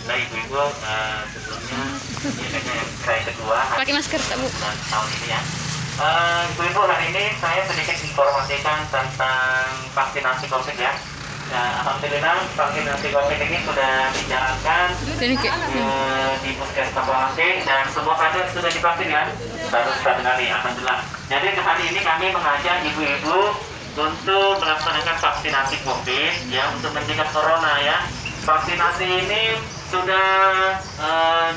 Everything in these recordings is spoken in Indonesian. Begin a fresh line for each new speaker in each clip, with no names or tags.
alhamdulillah ibu-ibu sebelumnya ini kayaknya yang saya kedua
Pakai masker tak, Bu?
tahun ini ya. Ibu-ibu, hari ini saya sedikit informasikan tentang vaksinasi COVID ya. Nah, alhamdulillah vaksinasi COVID ini sudah dijalankan di Puskesmas Lawangke dan semua kader sudah divaksin ya. Baru satu kali, alhamdulillah. Jadi hari ini kami mengajak ibu-ibu untuk melaksanakan vaksinasi COVID ya, untuk mencegah corona ya. Vaksinasi ini sudah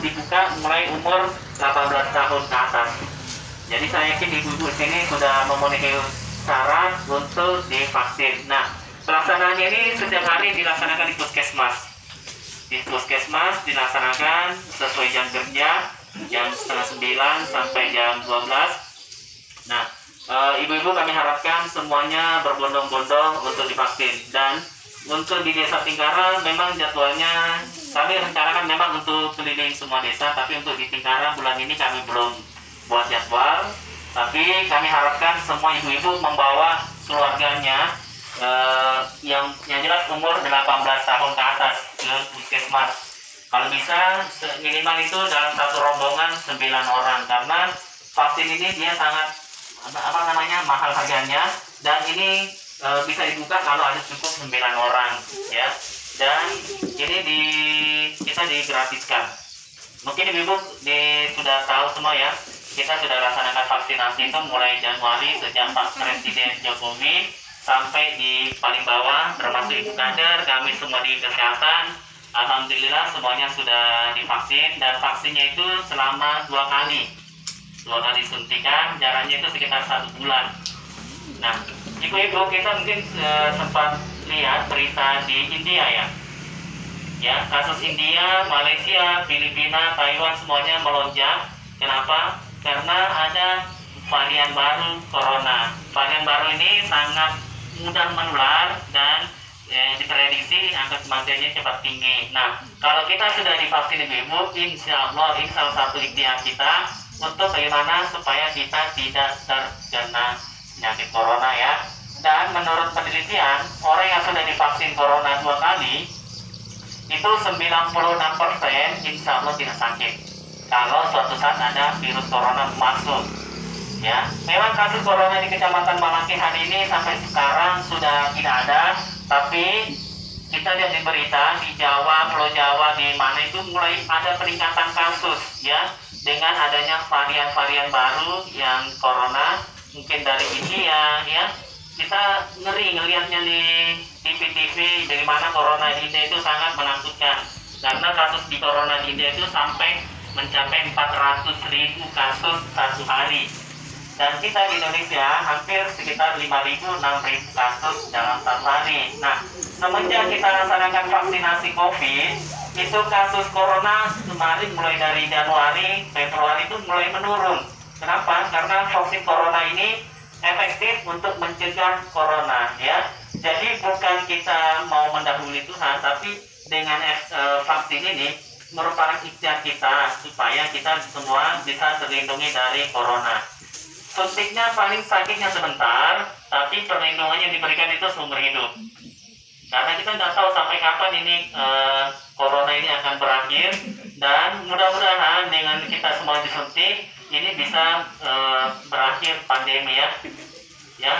dibuka mulai umur 18 tahun ke atas. Jadi saya yakin ibu-ibu sini sudah memenuhi syarat untuk divaksin. Nah, pelaksanaannya ini setiap hari dilaksanakan di puskesmas. Di puskesmas dilaksanakan sesuai jam kerja, jam setengah 9 sampai jam 12. Nah, ibu-ibu kami harapkan semuanya berbondong-bondong untuk divaksin. Dan untuk di desa Tingkara memang jadwalnya kami rencanakan memang untuk keliling semua desa, tapi untuk di Tingkara bulan ini kami belum buat jadwal. Tapi kami harapkan semua ibu-ibu membawa keluarganya yang jelas umur 18 tahun ke atas ke puskesmas. Kalau bisa minimal itu dalam satu rombongan 9 orang, karena vaksin ini dia sangat mahal harganya, dan ini bisa dibuka kalau ada cukup 9 orang ya. Dan ini kita digratiskan. Mungkin ibu sudah tahu semua ya, kita sudah laksanakan vaksinasi itu mulai Januari sejak Pak Presiden Jokowi sampai di paling bawah, termasuk ibu kader, kami semua di kesehatan. Alhamdulillah semuanya sudah divaksin, dan vaksinnya itu selama 2 kali suntikan, jaraknya itu sekitar 1 bulan. Nah, ibu-ibu, kita mungkin sempat lihat berita di India ya, kasus India, Malaysia, Filipina, Taiwan semuanya melonjak. Kenapa? Karena ada varian baru corona. Varian baru ini sangat mudah menular dan diprediksi angka kematiannya cepat tinggi. Nah, kalau kita sudah divaksin ibu-ibu, insya Allah ini salah satu ikhtiar kita untuk bagaimana supaya kita tidak terkena penyakit corona ya. Dan menurut penelitian, orang yang sudah divaksin corona 2 kali itu 96% insya Allah tidak sakit kalau suatu saat ada virus corona masuk ya. Memang kasus corona di Kecamatan Malangke hari ini sampai sekarang sudah tidak ada, tapi kita lihat di berita di Jawa, Pulau Jawa, di mana itu mulai ada peningkatan kasus ya, dengan adanya varian-varian baru yang corona mungkin dari India ya. Kita ngeri ngelihatnya di TV-TV dari mana corona di India itu sangat menakutkan, karena kasus di corona di India itu sampai mencapai 400.000 kasus satu hari, dan kita di Indonesia hampir sekitar 5.000-6.000 kasus dalam satu hari. Nah, semenjak kita laksanakan vaksinasi COVID, itu kasus corona kemarin mulai dari Januari, Februari itu mulai menurun. Kenapa? Karena vaksin corona ini efektif untuk mencegah corona ya. Jadi bukan kita mau mendahului Tuhan, tapi dengan vaksin ini merupakan ikhtiar kita supaya kita semua bisa terlindungi dari corona. Suntiknya paling sakitnya sebentar, tapi perlindungannya yang diberikan itu seumur hidup. Karena kita tidak tahu sampai kapan ini corona ini akan berakhir, dan mudah-mudahan dengan kita semua disuntik ini bisa berakhir pandemi ya.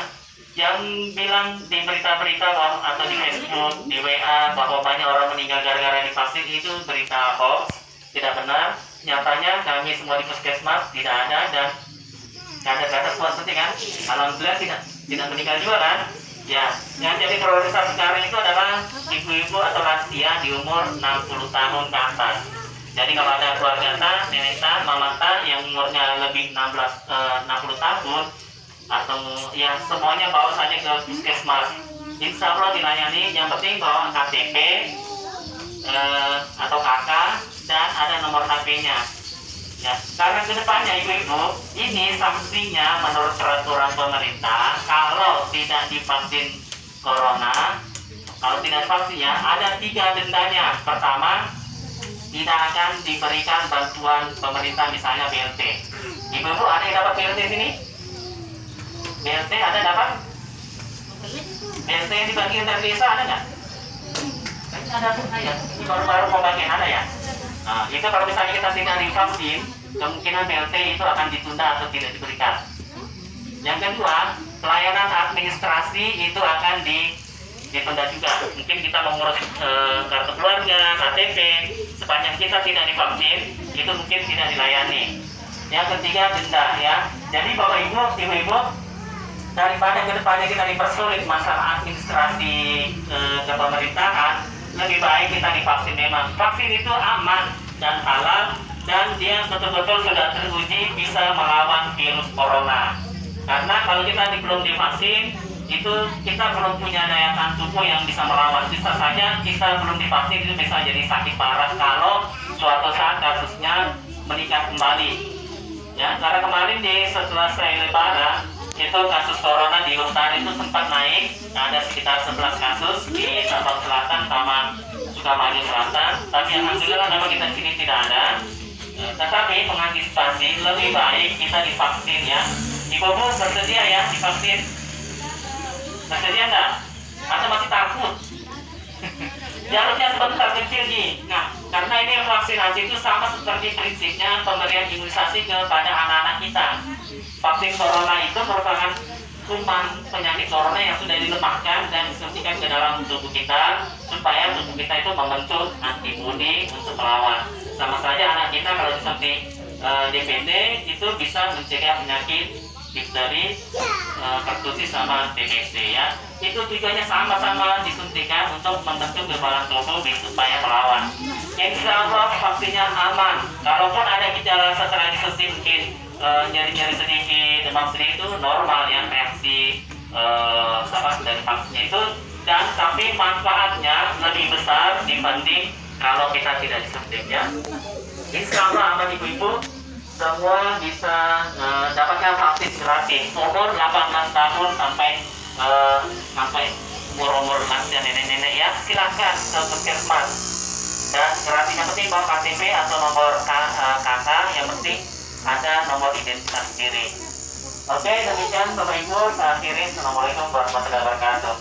Yang bilang di berita-berita atau di Facebook, di WA bahwa banyak orang meninggal gara-gara divaksin itu berita hoax, tidak benar. Nyatanya kami semua di puskesmas tidak ada, dan kader-kader semua suntik kan, alhamdulillah tidak meninggal juga kan ya. Yang jadi prioritas sekarang itu adalah ibu-ibu atau lansia di umur 60 tahun ke atas. Jadi kalau ada keluarga nenek mama yang umurnya lebih 60 tahun, atau ya semuanya bawa saja ke puskesmas. Insya Allah dilayani. Yang penting bawa KTP atau KK, dan ada nomor HP-nya ya. Karena kedepannya ibu-ibu, ini sanksinya menurut peraturan pemerintah kalau tidak divaksin corona, kalau tidak vaksinnya ada 3 dendanya. Pertama, tidak akan diberikan bantuan pemerintah, misalnya BLT. Ibu-ibu ada yang dapat BLT sini? BLT ada dapat? BLT yang dibagi antar desa ada nggak? ada saya. Ini baru-baru pembagian ada ya. Nah, itu kalau misalnya kita tidak divaksin, kemungkinan BLT itu akan ditunda atau tidak diberikan. Yang kedua, pelayanan administrasi itu akan ditunda juga. Mungkin kita mengurus kartu keluarga, KTP, sepanjang kita tidak divaksin, itu mungkin tidak dilayani. Yang ketiga, denda ya. Jadi Bapak Ibu, Ibu-Ibu, daripada kedepannya kita dipersulit masalah administrasi kepemerintahan, lebih baik kita divaksin memang. Vaksin itu aman dan halal dan dia betul-betul sudah teruji bisa melawan virus corona. Karena kalau kita belum divaksin, itu kita belum punya daya tahan tubuh yang bisa melawan. Bisa saja kita belum divaksin itu bisa jadi sakit parah kalau suatu saat kasusnya meningkat kembali. Ya, karena kemarin setelah saya lebaran itu kasus corona di Utara itu sempat naik, ada sekitar 11 kasus di Sabang Selatan sama Sukamaju Selatan. Tapi alhamdulillah nama kita sini tidak ada. Tetapi mengantisipasi lebih baik kita divaksin ya. Ibu-ibu bersedia ya divaksin? Bersedia enggak? Atau masih takut? Jalurnya sebentar kecil nih. Nah, karena ini vaksinasi itu sama seperti prinsipnya pemberian imunisasi kepada anak-anak kita. Vaksin corona itu merupakan kuman penyakit corona yang sudah dilemahkan dan disuntikan ke dalam tubuh kita supaya tubuh kita itu membentuk antibodi untuk melawan. Sama saja anak kita kalau disuntik DPT itu bisa mencegah penyakit difteri, pertusis sama TBC ya. Itu tujuannya sama-sama disuntikan untuk membentuk kekebalan tubuh supaya melawan. Insya Allah vaksinnya aman. Kalaupun ada gejala setelah disuntik mungkin nyeri-nyeri sedikit, demam sedikit itu normal ya reaksi dari vaksinnya itu. Dan tapi manfaatnya lebih besar dibanding kalau kita tidak disuntik ya. Insya Allah aman ibu-ibu. Semua bisa dapatkan vaksin gratis umur 18 tahun sampai umur lansia nenek-nenek ya, silahkan ke puskesmas dan gratis. Yang penting bawa KTP atau nomor KK, yang penting ada nomor identitas diri. Oke, demikian Bapak Ibu, saya akhiri. Assalamualaikum warahmatullahi wabarakatuh.